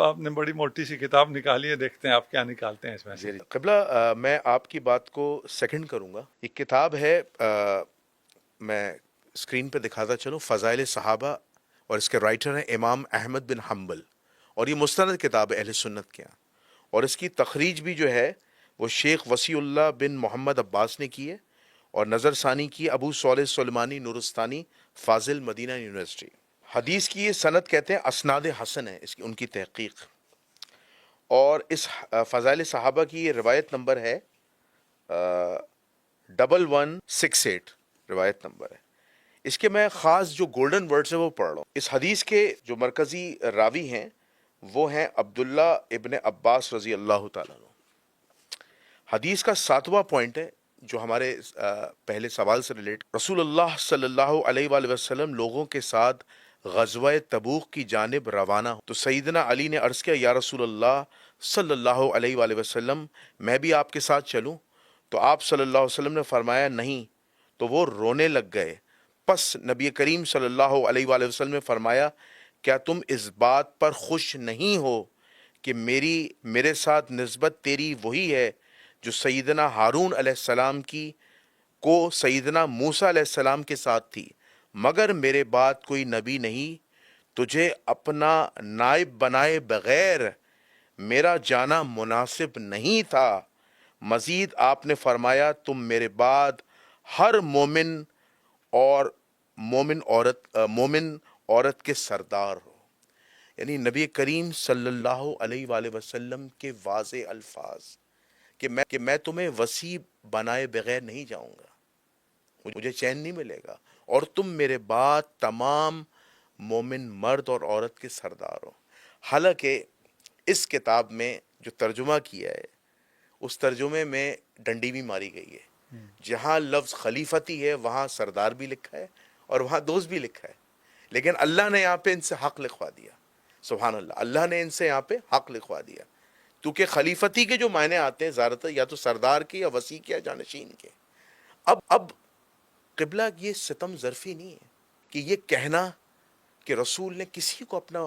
آپ نے بڑی موٹی سی کتاب نکالی ہے، دیکھتے ہیں آپ کیا نکالتے ہیں اس میں سے۔ جی قبلہ، میں آپ کی بات کو سیکنڈ کروں گا. ایک کتاب ہے، میں اسکرین پہ دکھاتا چلوں، فضائل صحابہ، اور اس کے رائٹر ہیں امام احمد بن حنبل، اور یہ مستند کتاب ہے اہل سنت کے یہاں، اور اس کی تخریج بھی جو ہے وہ شیخ وسیع اللہ بن محمد عباس نے کی ہے، اور نظر ثانی کی ابو صالح سلیمانی نورستانی فاضل مدینہ یونیورسٹی. حدیث کی یہ سند کہتے ہیں اسناد حسن ہے اس کی، ان کی تحقیق. اور اس فضائل صحابہ کی یہ روایت نمبر ہے 1168 روایت نمبر ہے. اس کے میں خاص جو گولڈن ورڈز ہیں وہ پڑھ رہا ہوں. اس حدیث کے جو مرکزی راوی ہیں وہ ہیں عبداللہ ابن عباس رضی اللہ تعالیٰ عنہ. حدیث کا 7واں پوائنٹ ہے جو ہمارے پہلے سوال سے ریلیٹ. رسول اللہ صلی اللہ علیہ وآلہ وسلم لوگوں کے ساتھ غزوہ تبوک کی جانب روانہ ہو تو سیدنا علی نے عرض کیا، یا رسول اللہ صلی اللہ علیہ وآلہ وسلم، میں بھی آپ کے ساتھ چلوں؟ تو آپ صلی اللہ علیہ وسلم نے فرمایا نہیں. تو وہ رونے لگ گئے. پس نبی کریم صلی اللہ علیہ وآلہ وسلم نے فرمایا، کیا تم اس بات پر خوش نہیں ہو کہ میرے ساتھ نسبت تیری وہی ہے جو سیدنا ہارون علیہ السلام کی کو سیدنا موسیٰ علیہ السلام کے ساتھ تھی، مگر میرے بعد کوئی نبی نہیں. تجھے اپنا نائب بنائے بغیر میرا جانا مناسب نہیں تھا. مزید آپ نے فرمایا، تم میرے بعد ہر مومن عورت کے سردار ہو. یعنی نبی کریم صلی اللہ علیہ وآلہ وسلم کے واضح الفاظ کہ میں تمہیں وسیع بنائے بغیر نہیں جاؤں گا، مجھے چین نہیں ملے گا، اور تم میرے بعد تمام مومن مرد اور عورت کے سردار ہو. حالانکہ اس کتاب میں جو ترجمہ کیا ہے اس ترجمے میں ڈنڈی بھی ماری گئی ہے. جہاں لفظ خلیفتی ہے وہاں سردار بھی لکھا ہے اور وہاں دوست بھی لکھا ہے، لیکن اللہ نے یہاں پہ ان سے حق لکھوا دیا. سبحان اللہ، اللہ نے ان سے یہاں پہ حق لکھوا دیا، کیونکہ خلیفتی کے جو معنی آتے ہیں زیادہ تر یا تو سردار کے یا وسیع کے یا جانشین کے. اب قبلہ یہ ستم ظرفی نہیں ہے کہ یہ کہنا کہ رسول نے کسی کو اپنا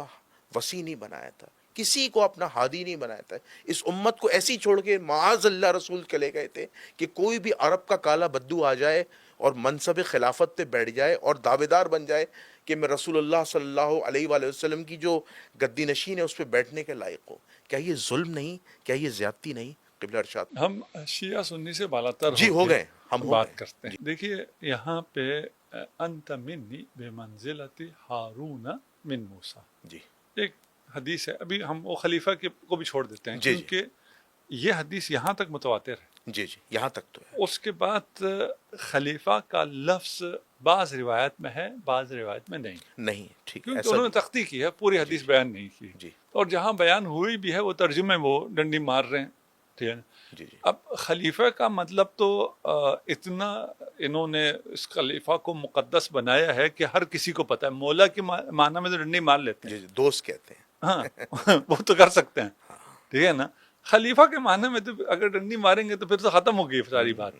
وسیع نہیں بنایا تھا، کسی کو اپنا ہادی نہیں بنایا تھا. اس امت کو ایسی چھوڑ کے معاذ اللہ رسول چلے گئے تھے کہ کوئی بھی عرب کا کالا بدو آ جائے اور منصب خلافت پہ بیٹھ جائے اور دعوے دار بن جائے کہ میں رسول اللہ صلی اللہ علیہ وآلہ وسلم کی جو گدی نشین ہے اس پہ بیٹھنے کے لائق ہوں. کیا یہ ظلم نہیں؟ کیا یہ زیادتی نہیں؟ قبلہ ارشاد. ہم شیعہ سنی سے بالاتر جی ہو ہو کے گئے، ہم ہو بات گئے. کرتے جی ہیں. دیکھیے یہاں پہ انت منی بے منزلت ہارون من موسیٰ، جی ایک حدیث ہے. ابھی ہم وہ خلیفہ کو بھی چھوڑ دیتے ہیں جی جی کیونکہ یہ حدیث یہاں تک متواتر ہے. جی جی یہاں تک تو ہے. اس کے بعد خلیفہ کا لفظ بعض روایت میں ہے، بعض روایت میں نہیں، نہیں ٹھیک ہے، کیونکہ ایسا انہوں نے بھی تختی کی ہے، پوری جی حدیث جی بیان نہیں کی. جی اور جہاں بیان ہوئی بھی ہے وہ ترجمے وہ ڈنڈی مار رہے ہیں. ٹھیک ہے نا. جی جی اب خلیفہ کا مطلب تو اتنا انہوں نے اس خلیفہ کو مقدس بنایا ہے کہ ہر کسی کو پتہ ہے. مولا کے معنی میں تو ڈنڈی مار لیتے ہیں، جی جی دوست کہتے ہیں. ہاں وہ تو کر سکتے ہیں. ٹھیک ہے نا. خلیفہ کے معنی میں تو اگر ڈنڈی ماریں گے تو پھر تو ختم ہو گئی ساری بات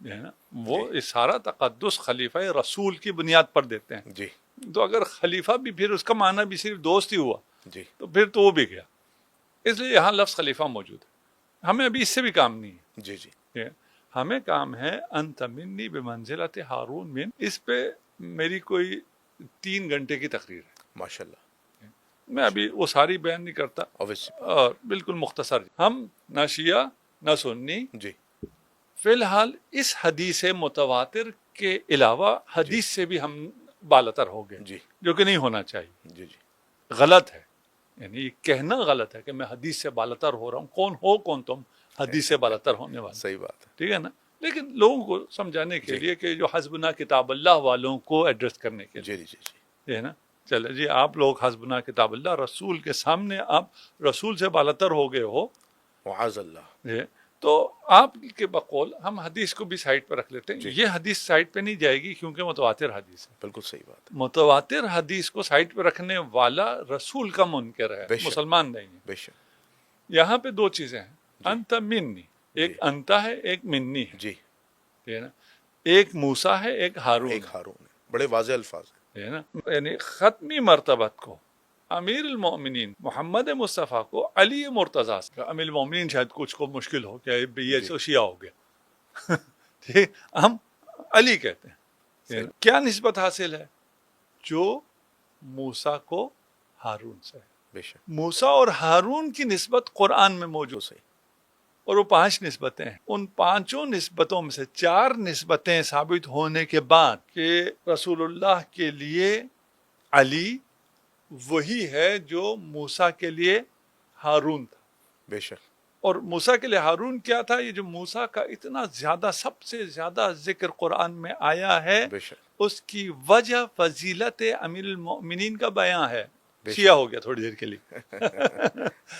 ہے نا. وہ جی سارا تقدس خلیفہ رسول کی بنیاد پر دیتے ہیں. جی تو اگر خلیفہ بھی پھر اس کا معنی بھی صرف دوست ہی ہوا جی تو پھر تو وہ بھی گیا. اس لیے یہاں لفظ خلیفہ موجود ہے. ہمیں ابھی اس سے بھی کام نہیں ہے. جی جی ٹھیک ہے؟ ہمیں کام ہے انت منی بمنزلت ہارون من. اس پہ میری کوئی 3 گھنٹے کی تقریر ہے. ماشاء اللہ. میں ابھی وہ ساری بیان نہیں کرتا، اور بالکل مختصر. ہم نہ شیعہ نہ سنی، جی فی الحال اس حدیث متواتر کے علاوہ حدیث سے بھی ہم بالاتر ہو گئے، جی جو کہ نہیں ہونا چاہیے. جی جی غلط ہے، یعنی یہ کہنا غلط ہے کہ میں حدیث سے بالاتر ہو رہا ہوں. کون تم حدیث سے بالاتر ہونے والے؟ صحیح بات ہے. ٹھیک ہے نا. لیکن لوگوں کو سمجھانے کے جی لیے کہ جو حسبنا کتاب اللہ والوں کو ایڈریس کرنے کے لیے. جی جی جی یہ ہے نا. چلے جی، آپ لوگ حسبنا کتاب اللہ رسول کے سامنے آپ رسول سے بالاتر ہو گئے ہو، معاذ اللہ. تو آپ کے بقول ہم حدیث کو بھی سائٹ پہ رکھ لیتے ہیں. جی یہ حدیث سائٹ پہ نہیں جائے گی کیونکہ متواتر حدیث ہے. بالکل صحیح بات ہے. متواتر حدیث کو سائٹ پہ رکھنے والا رسول کا منکر ہے، بے شک مسلمان نہیں ہے. بے شک. یہاں پہ 2 چیزیں ہیں، جی انت منی، ایک جی انتا ہے ایک منی ہے. جی ٹھیک ہے نا. ایک موسیٰ ہے ایک ہارون ایک ہارون ہے. بڑے واضح الفاظ ہیں. ہے نا. یعنی ختمی مرتبت کو امیر المومنین محمد مصطفیٰ کو علی مرتضیٰ سے، امیر المومنین شاید کچھ کو مشکل ہو کہ یہ جی. تو شیعہ ہو گیا ٹھیک، ہم علی کہتے ہیں. صحیح. کیا نسبت حاصل ہے؟ جو موسیٰ کو ہارون سے ہے. بے شک. موسیٰ اور ہارون کی نسبت قرآن میں موجود تو صحیح. اور وہ 5 نسبتیں ہیں. ان 5 نسبتوں میں سے 4 نسبتیں ثابت ہونے کے بعد کہ رسول اللہ کے لیے علی وہی ہے جو موسیٰ کے لیے ہارون تھا. بے شک. اور موسیٰ کے لیے ہارون کیا تھا؟ یہ جو موسیٰ کا اتنا زیادہ، سب سے زیادہ ذکر قرآن میں آیا ہے، بے شک. اس کی وجہ فضیلت امیر المؤمنین کا بیان ہے. بے شک. شیعہ ہو گیا تھوڑی دیر کے لیے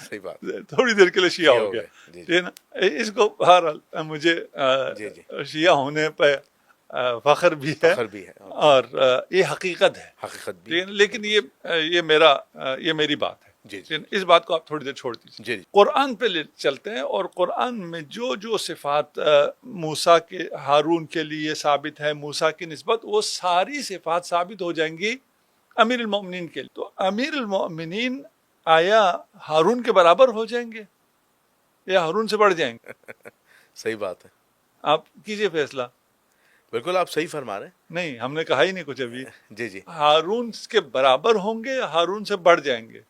صحیح بات. تھوڑی دیر کے لیے شیعہ ہو گیا. جی. ٹھیک ہے نا؟ اس کو بہرحال مجھے جی جی. شیعہ ہونے پہ فخر بھی ہے فخر بھی ہے اور یہ حقیقت ہے. حقیقت بھی. ٹھیک ہے نا؟ لیکن یہ میری بات ہے. جی ٹھیک ہے نا؟ اس بات کو آپ تھوڑی دیر چھوڑ دیجیے. جی جی. قرآن پہ چلتے ہیں اور قرآن میں جو صفات موسیٰ کے ہارون کے لیے ثابت ہے، موسیٰ کی نسبت، وہ ساری صفات ثابت ہو جائیں گی امیر المؤمنین کے لیے. تو امیر المؤمنین آیا ہارون کے برابر ہو جائیں گے یا ہارون سے بڑھ جائیں گے؟ صحیح بات ہے. آپ کیجئے فیصلہ. بالکل آپ صحیح فرما رہے ہیں. نہیں، ہم نے کہا ہی نہیں کچھ ابھی. جی جی. ہارون کے برابر ہوں گے یا ہارون سے بڑھ جائیں گے؟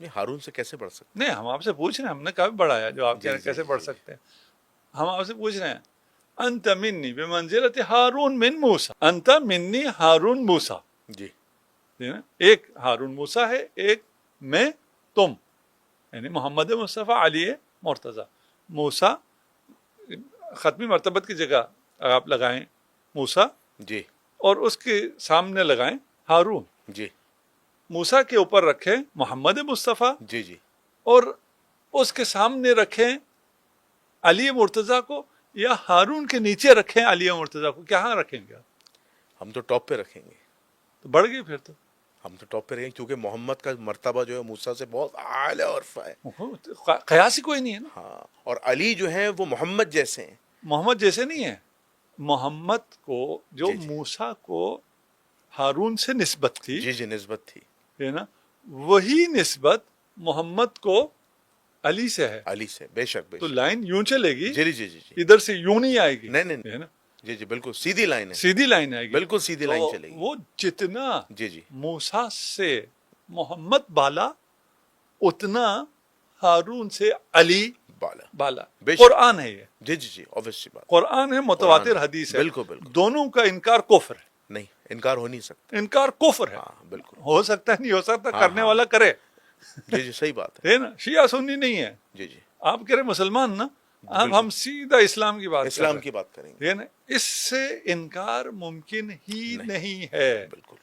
نہیں، ہارون سے کیسے بڑھ سکتے؟ نہیں، ہم آپ سے پوچھ رہے ہیں. ہم نے کہا بھی بڑھایا جو آپ جی کہہ رہے ہیں جی کیسے جی بڑھ جی. سکتے ہیں. ہم آپ سے پوچھ رہے ہیں انت منی بمنزلت ہارون من موسیٰ، انت منی ہارون موسیٰ. جی. ایک ہارون موسیٰ ہے، ایک میں تم، یعنی محمد مصطفیٰ علی مرتضیٰ. موسیٰ ختمی مرتبت کی جگہ آپ لگائیں موسیٰ جی. اور اس کے سامنے لگائیں ہارون. جی. موسیٰ کے اوپر رکھیں محمد مصطفیٰ جی جی. اور اس کے سامنے رکھیں علی مرتضیٰ کو، یا ہارون کے نیچے رکھیں علی مرتضیٰ کو. کہاں رکھیں گے؟ ہم تو ٹاپ پہ رکھیں گے. تو بڑھ گئی پھر تو. ہم تو ٹاپ پہ رہیں گے کیونکہ محمد کا مرتبہ جو ہے موسیٰ سے بہت اعلیٰ اور ہے. قیاس ہی کوئی نہیں ہے نا. ہاں. اور علی جو ہیں وہ محمد جیسے ہیں. محمد جیسے نہیں ہے. محمد کو جو جی جی. موسیٰ کو ہارون سے نسبت تھی، جی جی نسبت تھی. ہے نا، وہی نسبت محمد کو علی سے ہے. علی سے. بے شک. بے تو شک. لائن یوں چلے گی، جی جی جی جی. ادھر سے یوں نہیں آئے گی. نہیں نہیں ہے نا، جی جی بالکل سیدھی لائن ہے. سیدھی لائن آئے گی. بالکل سیدھی لائن تو چلے گی. وہ جتنا جی جی. موسیٰ سے محمد بالا، اتنا ہارون سے علی بالا. بے شک. قرآن ہے یہ. جی جی جی obviously بات. قرآن ہے، متواتر قرآن. حدیث ہے. بالکل بالکل. دونوں کا انکار کفر ہے. نہیں انکار ہو نہیں سکتا. انکار کفر ہے. ہاں بالکل. ہو سکتا ہے، نہیں ہو سکتا، ہاں، کرنے ہاں. والا کرے. جی جی صحیح بات ہے. ہے نا، شیعہ سنی نہیں ہے. جی جی. آپ کہہ رہے مسلمان نا، اب بالکل. ہم سیدھا اسلام کی بات کر اسلام رہے ہیں. کی بات کریں گے. ہے نا، اس سے انکار ممکن ہی نہیں ہے. بالکل.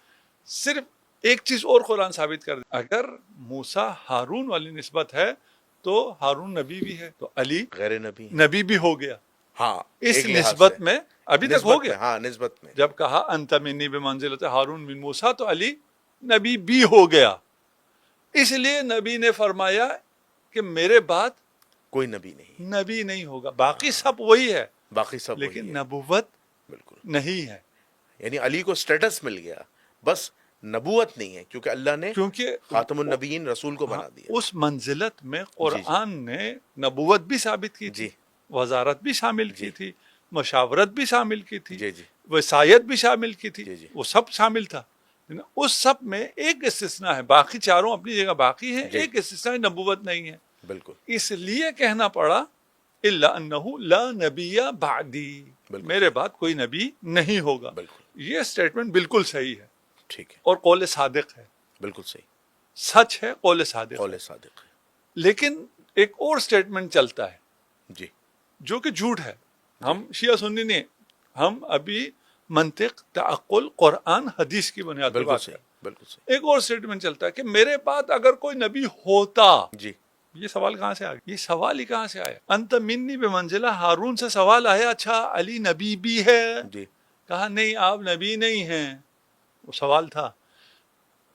صرف ایک چیز اور قرآن ثابت کر دے، اگر موسیٰ ہارون والی نسبت ہے تو ہارون نبی بھی ہے، تو علی غیر نبی. نبی بھی ہو گیا. ہاں اس ایک لحاظ نسبت سے. میں ابھی تک نسبت ہو گیا. میں. ہاں نسبت میں. جب کہا انت منی بمنزلت ہارون من موسیٰ، تو علی نبی بھی ہو گیا. اس لیے نبی نے فرمایا کہ میرے بعد کوئی نبی نہیں. نبی نہیں ہوگا. باقی سب وہی ہے، باقی سب لیکن وہی ہے. نبوت بالکل. نہیں ہے. یعنی علی کو سٹیٹس مل گیا، بس نبوت نہیں ہے کیونکہ اللہ نے کیونکہ خاتم النبیین رسول کو بنا دیا. اس منزلت میں قرآن نے نبوت بھی ثابت کی تھی، جی. وزارت بھی شامل کی جی. تھی، مشاورت بھی شامل کی تھی، جی جی. وصایت بھی شامل کی تھی. جی جی. وہ سب شامل تھا. اس سب میں ایک استثناء ہے، باقی چاروں اپنی جگہ باقی ہیں. جی. ایک استثناء نبوت نہیں ہے. بالکل. اس لیے کہنا پڑا الا انہ لا نبی بعدی، بالکل. میرے بعد کوئی نبی نہیں ہوگا. بالکل. یہ سٹیٹمنٹ بالکل صحیح ہے ٹھیک ہے. اور قول صادق ہے. بالکل صحیح. سچ ہے، قول صادق ہے. قول صادق ہے. لیکن ایک اور سٹیٹمنٹ چلتا ہے جی. جو کہ جھوٹ ہے. ہم شیعہ سنی نہیں، ہم ابھی منطق، تعقل، قرآن، حدیث کی بنیاد پر بالکل بات صحیح. کریں. بالکل صحیح. ایک اور سٹیٹمنٹ چلتا ہے کہ میرے بعد اگر کوئی نبی ہوتا. جی. یہ سوال کہاں سے آ گیا؟ یہ سوال ہی کہاں سے آیا؟ انت منی بمنزلہ ہارون سے سوال آیا، اچھا علی نبی بھی ہے؟ جی. کہا نہیں، آپ نبی نہیں ہیں. وہ سوال تھا.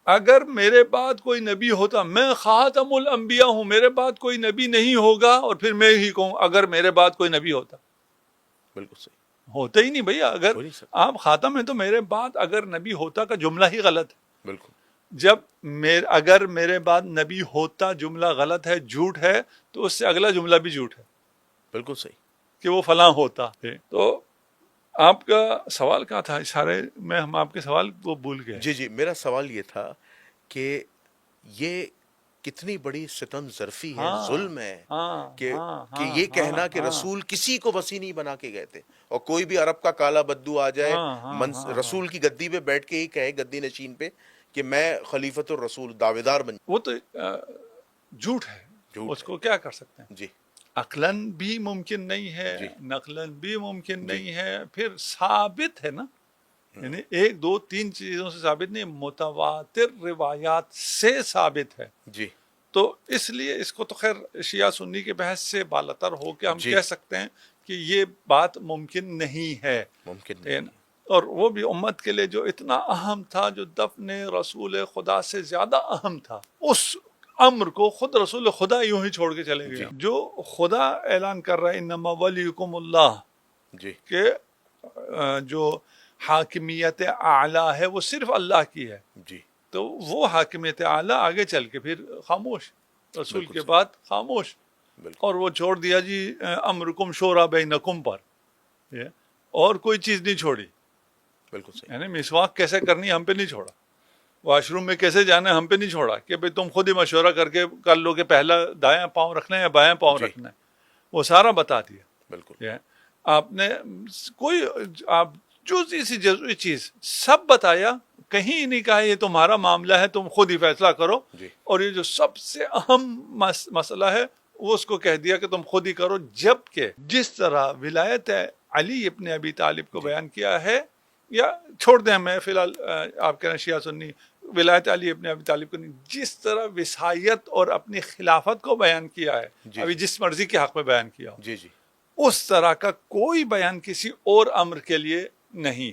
اگر میرے بعد کوئی نبی ہوتا، میں خاتم الانبیاء ہوں، میرے بعد کوئی نبی نہیں ہوگا، اور پھر میں ہی کہوں اگر میرے بعد کوئی نبی ہوتا. بالکل صحیح. ہوتا ہی نہیں بھیا. اگر ہو نہیں سکتا. آپ خاتم ہیں تو میرے بعد اگر نبی ہوتا کا جملہ ہی غلط ہے. بالکل. جب اگر میرے بعد نبی ہوتا جملہ غلط ہے، جھوٹ ہے، تو اس سے اگلا جملہ بھی جھوٹ ہے بالکل صحیح. کہ وہ فلاں ہوتا ہے. تو آپ کا سوال کیا تھا؟ اشارے میں ہم آپ کے سوال کو بھول گئے. جی میرا سوال یہ تھا کہ یہ کتنی بڑی ستم ظرفی ہے، ظلم ہے کہ یہ کہنا کہ رسول کسی کو وصی نہیں بنا کے گئے تھے، اور کوئی بھی عرب کا کالا بدو آ جائے رسول کی گدی پہ بیٹھ کے ہی کہے، گدی نشین پہ، کہ میں خلیفۃ الرسول دعوے دار بن. وہ تو جھوٹ ہے، اس کو کیا کر سکتے ہیں. جی عقلاً بھی ممکن نہیں ہے، جی نقلاً بھی ممکن نہیں ہے، پھر ثابت ہے نا. یعنی ایک دو تین چیزوں سے ثابت نہیں، متواتر روایات سے ثابت ہے. جی تو اس لیے اس کو تو خیر شیعہ سنی کے بحث سے بالاتر ہو کے ہم کہہ سکتے ہیں کہ یہ بات ممکن نہیں ہے. ممکن نہیں. اور وہ بھی امت کے لیے جو اتنا اہم تھا، جو دفن رسول خدا سے زیادہ اہم تھا، اس امر کو خود رسول خدا یوں ہی چھوڑ کے چلے گئے. جو خدا اعلان کر رہا ہے انما ولیکم اللہ، جی کہ جو حاکمیت اعلیٰ ہے وہ صرف اللہ کی ہے. جی تو وہ حاکمیت اعلیٰ آگے چل کے پھر خاموش، رسول کے بعد خاموش. اور وہ چھوڑ دیا جی امرکم شورا بینکم پر، اور کوئی چیز نہیں چھوڑی. بالکل صحیح. یعنی مسواک کیسے کرنی ہم پہ نہیں چھوڑا، واش روم میں کیسے جانا ہے ہم پہ نہیں چھوڑا کہ بھئی تم خود ہی مشورہ کر لو کہ پہلا دائیں پاؤں رکھنا ہے یا بائیں پاؤں رکھنا ہے. وہ سارا بتا دیا. بالکل آپ نے کوئی آپ جزئی سی جزئی چیز سب بتایا، کہیں نہیں کہا یہ تمہارا معاملہ ہے تم خود ہی فیصلہ کرو. اور یہ جو سب سے اہم مسئلہ ہے وہ اس کو کہہ دیا کہ تم خود ہی کرو. جبکہ جس طرح ولایت علی ابن ابی طالب کو بیان کیا ہے، یا چھوڑ دیں میں فی الحال آپ کہہ رہے ہیں شیعہ سنی ولایت علی ابن ابی طالب کو نہیں، جس طرح وصایت اور اپنی خلافت کو بیان کیا ہے، ابھی جس مرضی کے حق میں بیان کیا ہو، اس طرح کا کوئی بیان کسی اور امر کے لیے نہیں.